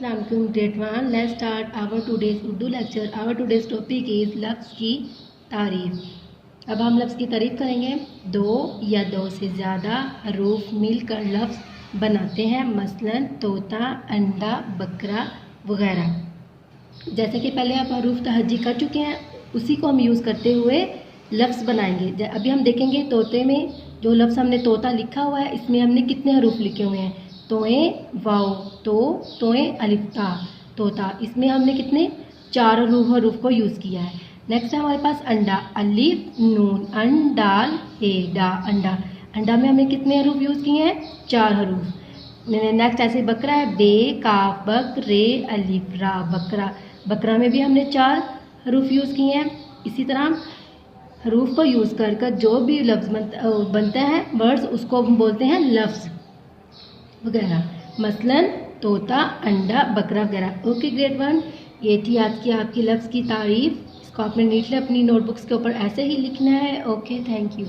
Assalamualaikum grade 1. Let's start our today's Urdu lecture. Our today's topic is लफ्ज़ की तारीफ़. अब हम लफ्ज़ की तारीफ़ करेंगे. दो या दो से ज़्यादा हरूफ मिलकर लफ्ज़ बनाते हैं, मसलन तोता, अंडा, बकरा वगैरह. जैसे कि पहले आप हरूफ तहज्जी कर चुके हैं, उसी को हम यूज़ करते हुए लफ्ज़ बनाएंगे. अभी हम देखेंगे तोते में जो लफ्ज़ हमने तोता लिखा हुआ है, इसमें हमने कितने हरूफ लिखे हुए हैं. तोए वाओ, तोए अलिफ ता, तोता. इसमें हमने कितने 4 हरूफ को यूज़ किया है. नेक्स्ट है हमारे पास अंडा, अलिफ नून अंडाल हे डा, अंडा. अंडा में हमने कितने हरूफ यूज़ किए हैं? 4 हरूफ. नेक्स्ट ऐसे बकरा है, बे काफ बक रे अलिफ रा, बकरा. बकरा में भी हमने 4 हरूफ यूज़ किए हैं. इसी तरह हरूफ को यूज़ कर जो भी लफ्ज़ बनता है वर्ड्स, उसको हम बोलते हैं लफ्ज़ वगैरह, मसलन तोता, अंडा, बकरा वगैरह. ओके ग्रेड 1, ये थी आज की आपकी लफ्ज़ की तारीफ़. इसको आपने नीटली अपनी नोटबुक्स के ऊपर ऐसे ही लिखना है. Okay, thank you.